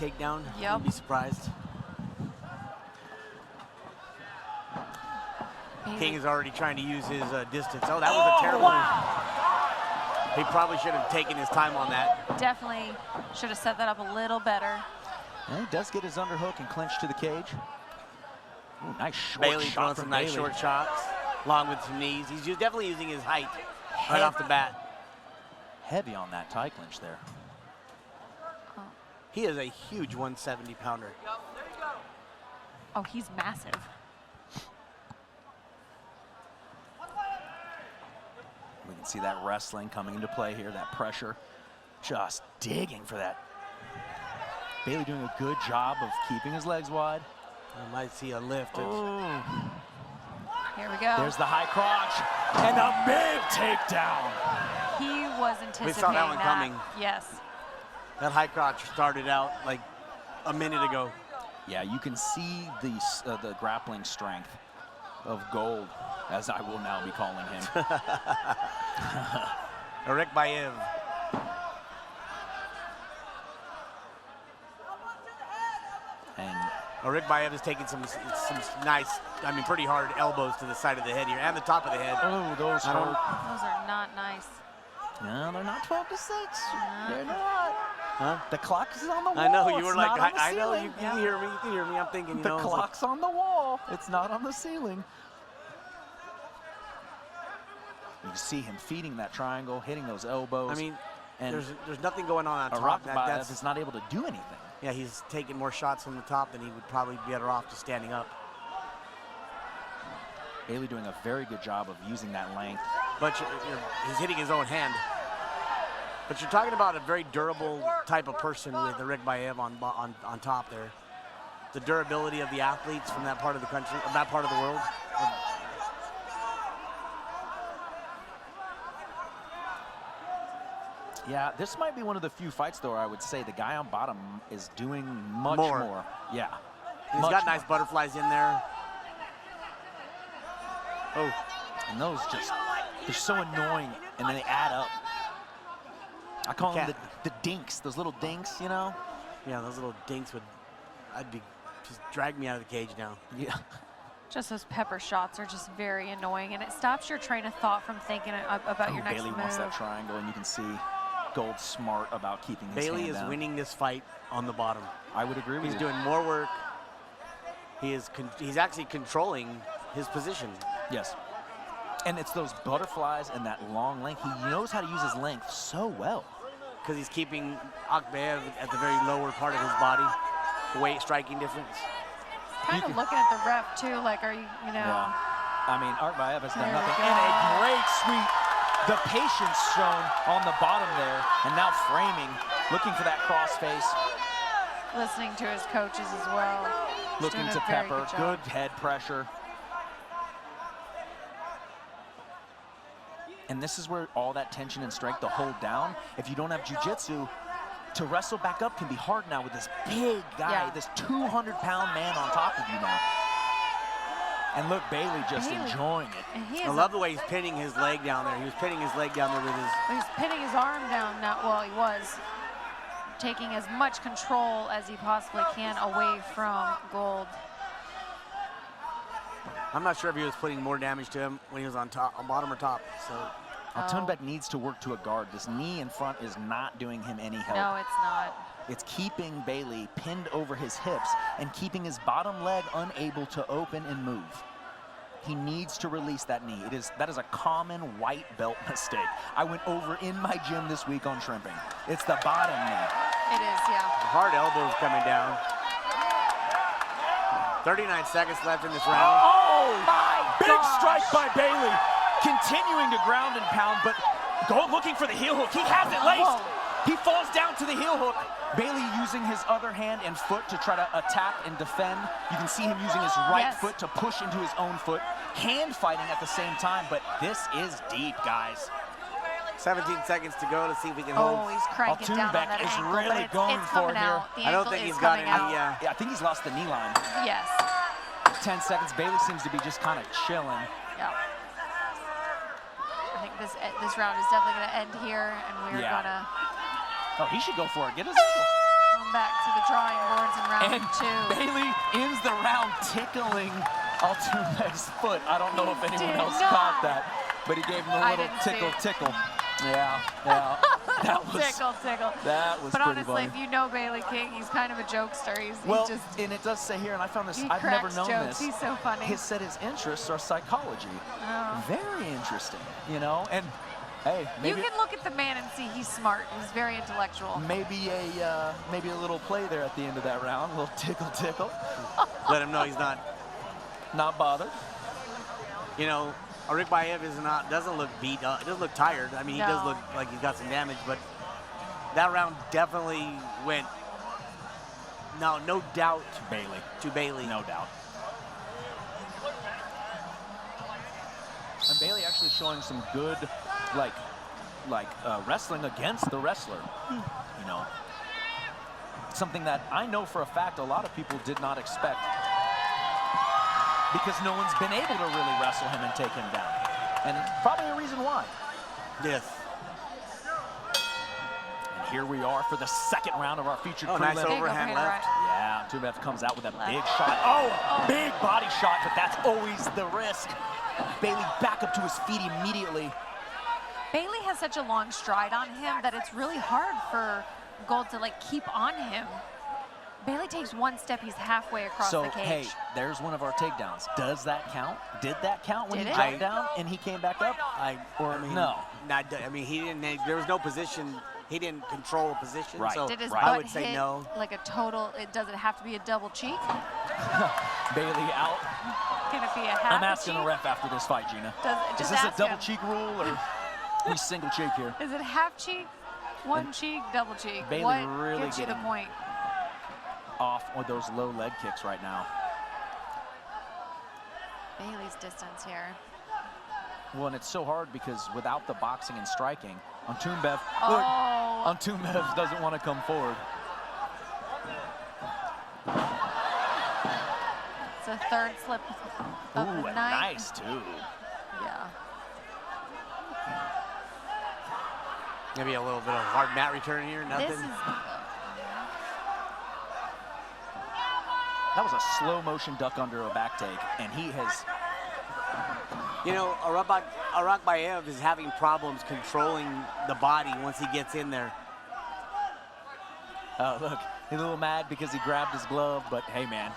takedown. Yep. You'd be surprised. King is already trying to use his distance. Oh, that was a terrible. Wow. He probably should have taken his time on that. Definitely should have set that up a little better. And he does get his underhook and clinch to the cage. Ooh, nice short Bailey shot throwing from some nice Bailey. short shots, along with some knees. He's definitely using his height right off the bat. Heavy on that tie clinch there. Oh, He is a huge 170-pounder. oh, he's massive. We can see that wrestling coming into play here, that pressure. Just digging for that. Bailey doing a good job of keeping his legs wide. I might see a lift. Oh. Here we go. There's the high crotch and a big takedown. He was anticipating We saw that one coming. Yes. That high crotch started out like a minute ago. Yeah, you can see the grappling strength of Gold, as I will now be calling him. Arykbaev. And Arykbaev is taking some nice, I mean, pretty hard elbows to the side of the head here and the top of the head. oh, those hurt. Those are not nice. No, they're not 12 to 6. No. They're not. Huh? The clock is on the wall. I know you It's were like, not on the I know ceiling. you hear me. You can hear me. I'm thinking, you The know, it's like, clock's on the wall. It's not on the ceiling. You can see him feeding that triangle, hitting those elbows. I mean, and there's nothing going on top. Arykbaev is not able to do anything. Yeah, he's taking more shots from the top than he would probably be better off just standing up. Bailey doing a very good job of using that length. But he's hitting his own hand. But you're talking about a very durable type of person with Arykbaev on top there. The durability of the athletes from that part of the country, of that part of the world. Yeah, this might be one of the few fights, though, I would say the guy on bottom is doing much more. Yeah. He's got nice butterflies in there. Oh. And those just, they're so annoying, and then they add up. I call them the dinks, those little dinks, you know? Yeah, those little dinks would, just drag me out of the cage now. Yeah. Just those pepper shots are just very annoying, and it stops your train of thought from thinking about your next Bailey move. wants that triangle, and you can see Gold smart about keeping his Bailey hand is down. winning this fight on the bottom. I would agree with you. He's doing more work. He's actually controlling his position. Yes. And it's those butterflies and that long length. He knows how to use his length so well. Because he's keeping Arykbaev at the very lower part of his body. Weight striking difference. Kind of looking at the ref too, like, are you, you know? Yeah. I mean, Arykbaev has done There we nothing. go. And a great sweep. The patience shown on the bottom there. And now framing, looking for that cross face. Listening to his coaches as well. He's Looking doing to a very pepper. good Good job. head pressure. And this is where all that tension and strength to hold down. If you don't have jiu-jitsu, to wrestle back up can be hard now with this big guy, this 200-pound man on top of you now. And look, Bailey just enjoying it. And he I is love the way he's pinning his leg down there. He was pinning his leg down there with his... He's pinning his arm down now. Well, he was taking as much control as he possibly can away from Gold. I'm not sure if he was putting more damage to him when he was on top, on bottom or top. So Altynbek needs to work to a guard. This knee in front is not doing him any help. No, it's not. It's keeping Bailey pinned over his hips and keeping his bottom leg unable to open and move. He needs to release that knee. That is a common white belt mistake. I went over in my gym this week on shrimping. It's the bottom knee. It is, yeah. hard elbows coming down. 39 seconds left in this round. Oh, my big strike by Bailey. Continuing to ground and pound, but Gold looking for the heel hook. He has it laced. He falls down to the heel hook. Bailey using his other hand and foot to try to attack and defend. You can see him using his right foot to push into his own foot. Hand fighting at the same time, but this is deep, guys. 17 seconds to go to see if we can hold. Oh, he's cranking down on that Altynbek is ankle, really but going it's for coming it here. out. The I don't ankle think is he's got coming any. out. Yeah, I think he's lost the knee line. Yes. 10 seconds. Bailey seems to be just kind of chilling. Yeah. I think this round is definitely going to end here, and we're gonna. Oh, he should go for it. Get his ankle. Oh come back to the drawing boards in round And 2. Bailey ends the round tickling Altynbek's foot. I don't know if anyone did else not. caught that, but he gave him a I little didn't see tickle, it. tickle. Yeah, yeah. That was Tickle, tickle. That was but pretty honestly, funny. if you know Bailey King, he's kind of a jokester. He Well, just and it does say here, and I found this, he I've never cracks known jokes. this. He's so funny. He said his interests are psychology. Oh. Very interesting, you know? And hey, You maybe can look at the man and see he's smart. He's very intellectual. maybe a little play there at the end of that round, a little tickle, tickle. Let him know he's not. Not bothered. You know, Arykbaev doesn't look beat up. Doesn't look tired. I mean, he does No. look like he's got some damage, but that round definitely went. No doubt Bailey. to Bailey. No doubt. And Bailey actually showing some good, wrestling against the wrestler. You know, something that I know for a fact a lot of people did not expect, because no one's been able to really wrestle him and take him down, and probably a reason why. Yes. And here we are for the second round of our featured Oh, nice prelim. overhand left. Yeah, Altynbek comes out with a Left. big shot. Oh, big body shot, but that's always the risk. Bailey back up to his feet immediately. Bailey has such a long stride on him that it's really hard for Gold to keep on him. Bailey takes one step, he's halfway across So, the cage. hey, there's one of our takedowns. Does that count? Did that count when Did he it? jumped down and he came back up? No. He didn't. There was no position. He didn't control a position. Right. So Did his right. butt I would say hit no. like a total, does it have to be a double cheek? Bailey out. Can it be a half I'm a asking cheek? the ref after this fight, Gina. Is Just this a ask double him. cheek rule or we single cheek here? Is it half cheek, one cheek, double cheek? Bailey what really gets you the getting- point? Off with those low leg kicks right now. Bailey's distance here. Well, and it's so hard because without the boxing and striking, Altynbek, look, Oh, Altynbek doesn't want to come forward. it's a third slip of Ooh, the and night. nice too. Yeah. Maybe a little bit of hard mat return here. Nothing. This is That was a slow motion duck under a back take, and he has. You know, Arykbaev is having problems controlling the body once he gets in there. Look, he's a little mad because he grabbed his glove, but hey, man.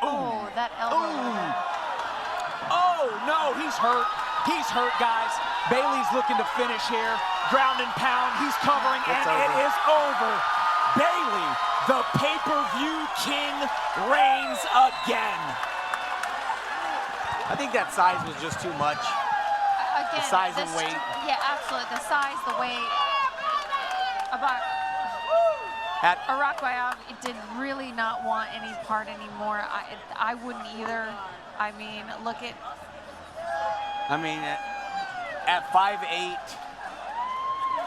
oh, that elbow. Ooh. Oh, no, he's hurt. He's hurt, guys. Bailey's looking to finish here. Ground and pound. He's covering, It's and it over. is over. Bailey, the pay-per-view king, reigns again. I think that size was just too much. Again, size and weight. Yeah, absolutely. The size, the weight. About Arykbaev did really not want any part anymore. I wouldn't either. I mean, look at. At 5'8",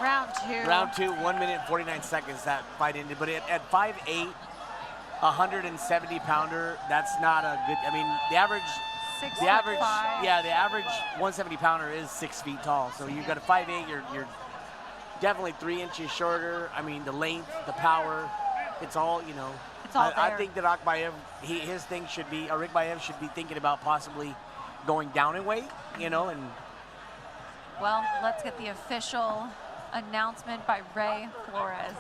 Round 2. 1 minute and 49 seconds that fight ended. But at 5'8", 170 pounder, that's not a good. I mean, the average 6'5". the average 170 pounder is 6 feet tall. So you've got a 5'8", you're definitely 3 inches shorter. I mean, the length, the power, it's all, you know. It's all I there. think that Arykbaev should be thinking about possibly going down in weight, you know, and Well, let's get the official announcement by Ray Flores.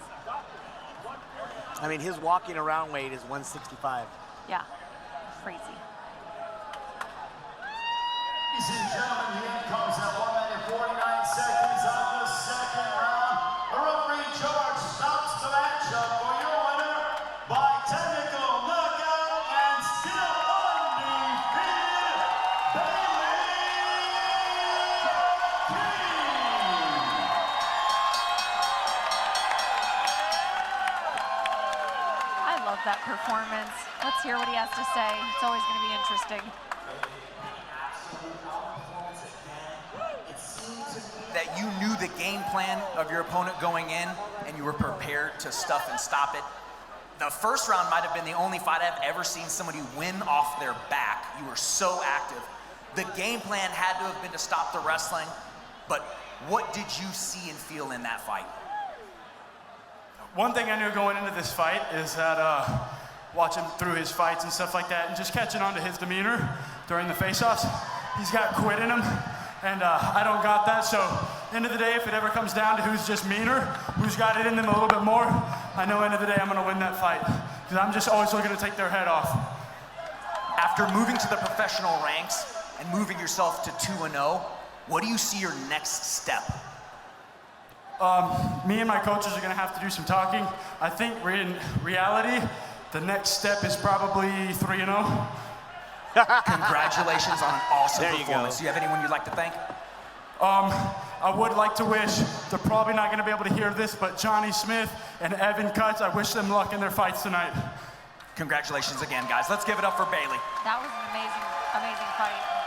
I mean, his walking around weight is 165. Yeah, crazy. Ladies and gentlemen, here comes at 1 minute 49 seconds on the second round. A referee charge stops the matchup for your winner by technical knockout and still undefeated, Bailey King. I love that performance. Let's hear what he has to say. It's always going to be interesting. That you knew the game plan of your opponent going in and you were prepared to stuff and stop it. The first round might have been the only fight I've ever seen somebody win off their back. You were so active. The game plan had to have been to stop the wrestling, but what did you see and feel in that fight? One thing I knew going into this fight is that watching through his fights and stuff like that, and just catching on to his demeanor during the face-offs, he's got quit in him, and I don't got that. So, end of the day, if it ever comes down to who's just meaner, who's got it in them a little bit more, I know end of the day I'm gonna win that fight, because I'm just always looking to take their head off. After moving to the professional ranks and moving yourself to 2-0, what do you see your next step? Me and my coaches are gonna have to do some talking. I think in reality, the next step is probably 3-0. Congratulations on an awesome There you performance. go. Do you have anyone you'd like to thank? I would like to wish, they're probably not gonna be able to hear this, but Johnny Smith and Evan Cutts, I wish them luck in their fights tonight. Congratulations again, guys. Let's give it up for Bailey. That was an amazing, amazing fight.